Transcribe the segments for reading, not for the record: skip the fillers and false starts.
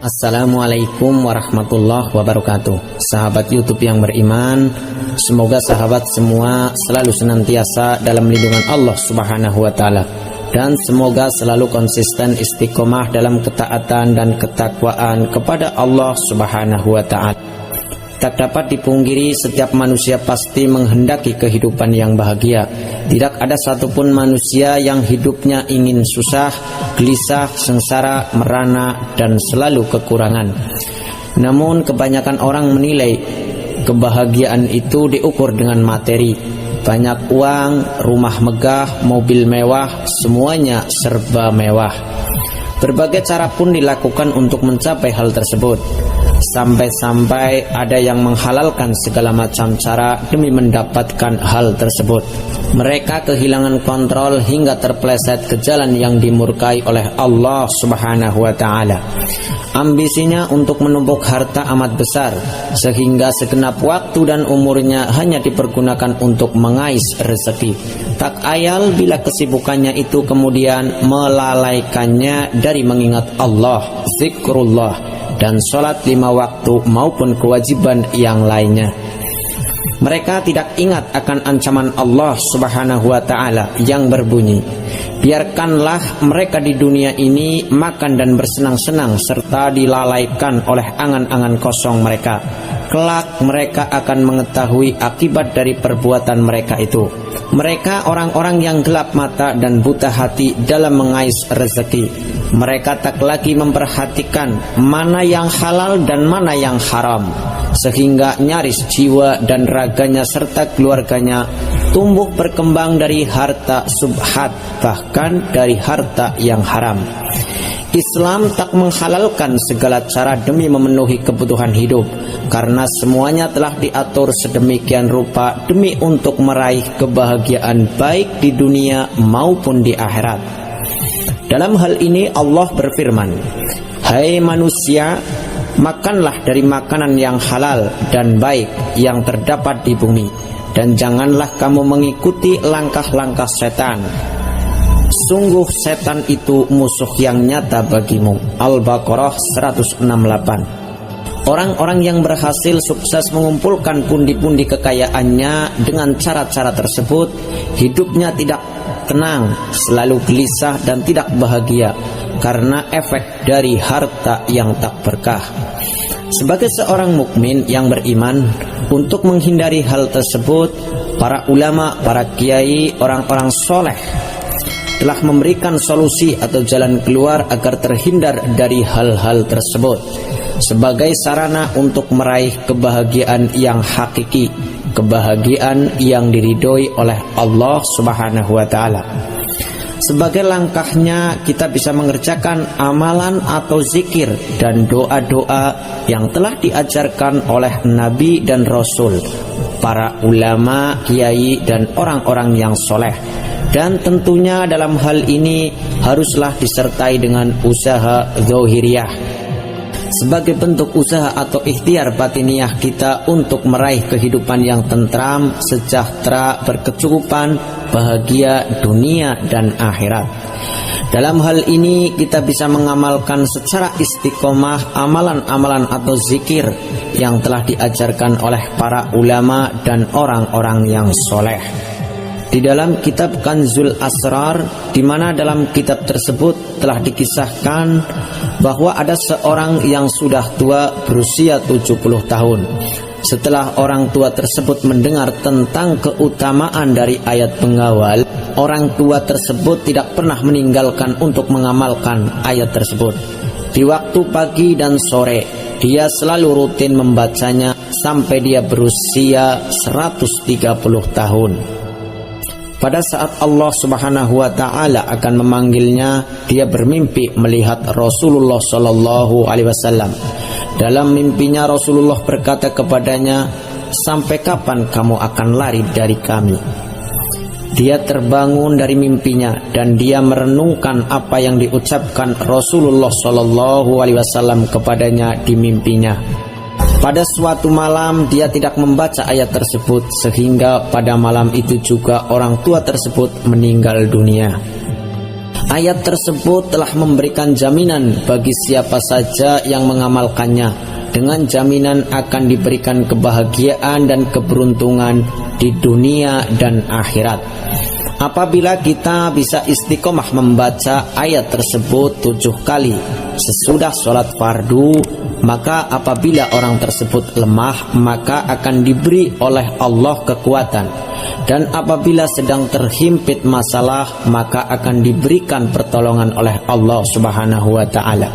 Assalamualaikum warahmatullahi wabarakatuh. Sahabat YouTube yang beriman, semoga sahabat semua selalu senantiasa dalam lindungan Allah Subhanahu wa taala, dan semoga selalu konsisten istiqomah dalam ketaatan dan ketakwaan kepada Allah Subhanahu wa taala. Tak dapat dipungkiri, setiap manusia pasti menghendaki kehidupan yang bahagia. Tidak ada satupun manusia yang hidupnya ingin susah, gelisah, sengsara, merana, dan selalu kekurangan. Namun kebanyakan orang menilai kebahagiaan itu diukur dengan materi. Banyak uang, rumah megah, mobil mewah, semuanya serba mewah. Berbagai cara pun dilakukan untuk mencapai hal tersebut. Sampai-sampai ada yang menghalalkan segala macam cara demi mendapatkan hal tersebut. Mereka kehilangan kontrol hingga terpeleset ke jalan yang dimurkai oleh Allah Subhanahu wa taala. Ambisinya untuk menumpuk harta amat besar, sehingga segenap waktu dan umurnya hanya dipergunakan untuk mengais rezeki. Tak ayal bila kesibukannya itu kemudian melalaikannya dari mengingat Allah, zikrullah, dan sholat 5 waktu maupun kewajiban yang lainnya. Mereka tidak ingat akan ancaman Allah Subhanahu wa taala yang berbunyi, biarkanlah mereka di dunia ini makan dan bersenang-senang serta dilalaikan oleh angan-angan kosong mereka. Kelak mereka akan mengetahui akibat dari perbuatan mereka itu. Mereka orang-orang yang gelap mata dan buta hati dalam mengais rezeki. Mereka tak lagi memperhatikan mana yang halal dan mana yang haram, sehingga nyaris jiwa dan raganya serta keluarganya tumbuh berkembang dari harta subhat, bahkan dari harta yang haram. Islam tak menghalalkan segala cara demi memenuhi kebutuhan hidup, karena semuanya telah diatur sedemikian rupa demi untuk meraih kebahagiaan baik di dunia maupun di akhirat. Dalam hal ini Allah berfirman, "Hai manusia, makanlah dari makanan yang halal dan baik yang terdapat di bumi, dan janganlah kamu mengikuti langkah-langkah setan. Sungguh setan itu musuh yang nyata bagimu." Al-Baqarah 168. Orang-orang yang berhasil sukses mengumpulkan pundi-pundi kekayaannya dengan cara-cara tersebut, hidupnya tidak tenang, selalu gelisah dan tidak bahagia karena efek dari harta yang tak berkah. Sebagai seorang mukmin yang beriman, untuk menghindari hal tersebut, para ulama, para kiai, orang-orang soleh telah memberikan solusi atau jalan keluar agar terhindar dari hal-hal tersebut, sebagai sarana untuk meraih kebahagiaan yang hakiki, kebahagiaan yang diridhoi oleh Allah Subhanahu wa taala. Sebagai langkahnya, kita bisa mengerjakan amalan atau zikir dan doa-doa yang telah diajarkan oleh Nabi dan Rasul, para ulama, kiai, dan orang-orang yang soleh. Dan tentunya dalam hal ini haruslah disertai dengan usaha zahiriyah, sebagai bentuk usaha atau ikhtiar batiniah kita untuk meraih kehidupan yang tentram, sejahtera, berkecukupan, bahagia dunia dan akhirat. Dalam hal ini kita bisa mengamalkan secara istiqomah amalan-amalan atau zikir yang telah diajarkan oleh para ulama dan orang-orang yang soleh. Di dalam kitab Kanzul Asrar, di mana dalam kitab tersebut telah dikisahkan bahwa ada seorang yang sudah tua berusia 70 tahun. Setelah orang tua tersebut mendengar tentang keutamaan dari ayat pengawal, orang tua tersebut tidak pernah meninggalkan untuk mengamalkan ayat tersebut. Di waktu pagi dan sore, dia selalu rutin membacanya sampai dia berusia 130 tahun. Pada saat Allah Subhanahu wa taala akan memanggilnya, dia bermimpi melihat Rasulullah sallallahu alaihi wasallam. Dalam mimpinya Rasulullah berkata kepadanya, "Sampai kapan kamu akan lari dari kami?" Dia terbangun dari mimpinya dan dia merenungkan apa yang diucapkan Rasulullah sallallahu alaihi wasallam kepadanya di mimpinya. Pada suatu malam dia tidak membaca ayat tersebut, sehingga pada malam itu juga orang tua tersebut meninggal dunia. Ayat tersebut telah memberikan jaminan bagi siapa saja yang mengamalkannya, dengan jaminan akan diberikan kebahagiaan dan keberuntungan di dunia dan akhirat. Apabila kita bisa istiqomah membaca ayat tersebut 7 kali sesudah sholat fardu, maka apabila orang tersebut lemah, maka akan diberi oleh Allah kekuatan. Dan apabila sedang terhimpit masalah, maka akan diberikan pertolongan oleh Allah Subhanahu wa ta'ala.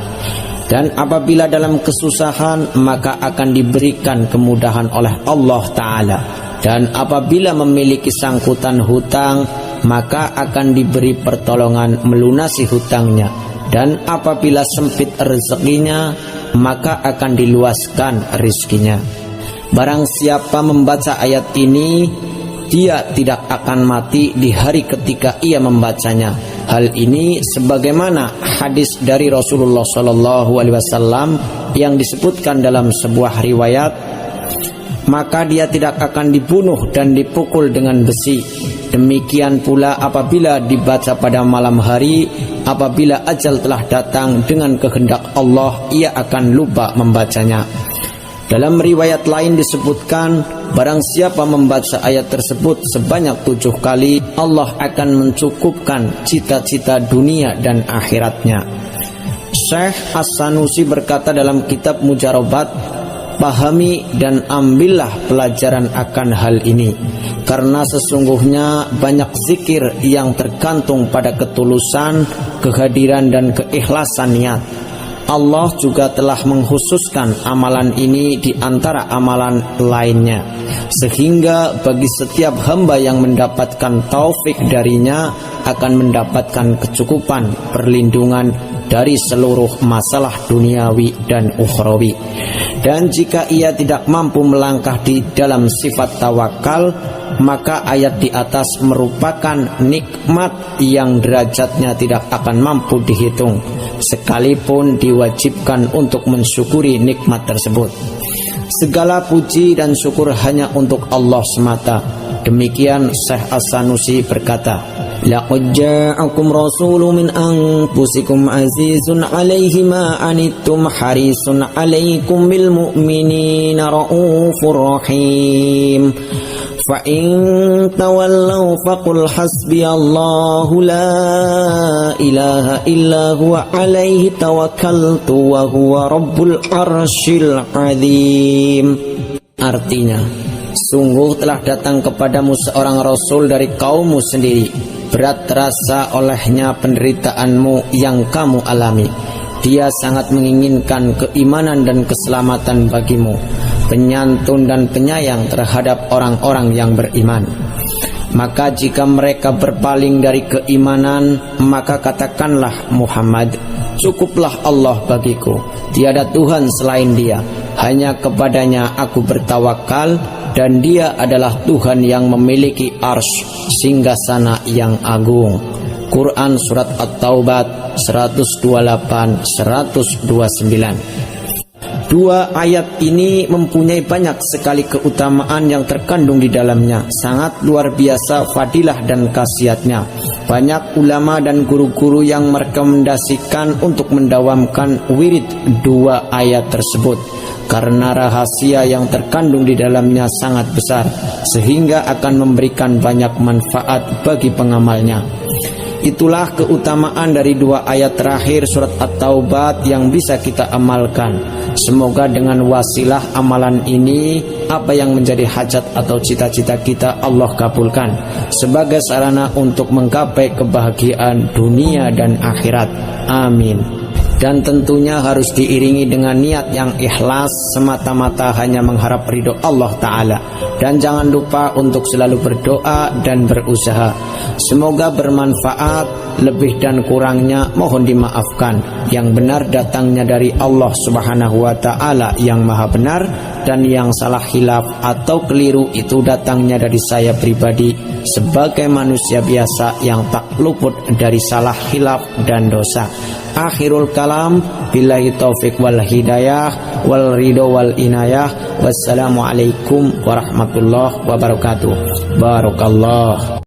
Dan apabila dalam kesusahan, maka akan diberikan kemudahan oleh Allah ta'ala. Dan apabila memiliki sangkutan hutang, maka akan diberi pertolongan melunasi hutangnya. Dan apabila sempit rezekinya, maka akan diluaskan rezekinya. Barang siapa membaca ayat ini, dia tidak akan mati di hari ketika ia membacanya. Hal ini sebagaimana hadis dari Rasulullah SAW yang disebutkan dalam sebuah riwayat, maka dia tidak akan dibunuh dan dipukul dengan besi. Demikian pula apabila dibaca pada malam hari, apabila ajal telah datang dengan kehendak Allah, ia akan lupa membacanya. Dalam riwayat lain disebutkan, barang siapa membaca ayat tersebut sebanyak 7 kali, Allah akan mencukupkan cita-cita dunia dan akhiratnya. Syekh As-Sanusi berkata dalam kitab Mujarobat, pahami dan ambillah pelajaran akan hal ini, karena sesungguhnya banyak zikir yang tergantung pada ketulusan, kehadiran dan keikhlasan niat. Allah juga telah mengkhususkan amalan ini di antara amalan lainnya, sehingga bagi setiap hamba yang mendapatkan taufik darinya akan mendapatkan kecukupan, perlindungan dari seluruh masalah duniawi dan ukhrawi. Dan jika ia tidak mampu melangkah di dalam sifat tawakal, maka ayat di atas merupakan nikmat yang derajatnya tidak akan mampu dihitung, sekalipun diwajibkan untuk mensyukuri nikmat tersebut. Segala puji dan syukur hanya untuk Allah semata. Demikian Syekh As-Sanusi berkata, laqad ja'akum rasulun min anfusikum azizun 'alaihi ma anittum harisun 'alaikum bil mu'minina raufur rahim. Fa in tawallaw faqul hasbiyallahu la ilaha illa huwa 'alaihi tawakkaltu wa huwa rabbul arsyil 'azim. Artinya, sungguh telah datang kepadamu seorang rasul dari kaummu sendiri. Berat terasa olehnya penderitaanmu yang kamu alami. Dia sangat menginginkan keimanan dan keselamatan bagimu, penyantun dan penyayang terhadap orang-orang yang beriman. Maka jika mereka berpaling dari keimanan, maka katakanlah Muhammad, cukuplah Allah bagiku, tiada Tuhan selain Dia, hanya kepadanya aku bertawakal, dan Dia adalah Tuhan yang memiliki arsy, singgasana yang agung. Quran Surat At-Taubat 128-129. Dua ayat ini mempunyai banyak sekali keutamaan yang terkandung di dalamnya. Sangat luar biasa fadilah dan khasiatnya. Banyak ulama dan guru-guru yang merekomendasikan untuk mendawamkan wirid dua ayat tersebut, karena rahasia yang terkandung di dalamnya sangat besar, sehingga akan memberikan banyak manfaat bagi pengamalnya. Itulah keutamaan dari dua ayat terakhir surat At-Taubat yang bisa kita amalkan. Semoga dengan wasilah amalan ini, apa yang menjadi hajat atau cita-cita kita Allah kabulkan, sebagai sarana untuk menggapai kebahagiaan dunia dan akhirat. Amin. Dan tentunya harus diiringi dengan niat yang ikhlas, semata-mata hanya mengharap ridho Allah Ta'ala. Dan jangan lupa untuk selalu berdoa dan berusaha. Semoga bermanfaat, lebih dan kurangnya mohon dimaafkan. Yang benar datangnya dari Allah Subhanahu wa Ta'ala yang maha benar, dan yang salah hilaf atau keliru itu datangnya dari saya pribadi sebagai manusia biasa yang tak luput dari salah hilaf dan dosa. Akhirul kalam, billahi taufik wal hidayah wal ridho wal inayah. Wassalamualaikum warahmatullahi wabarakatuh. Barakallah.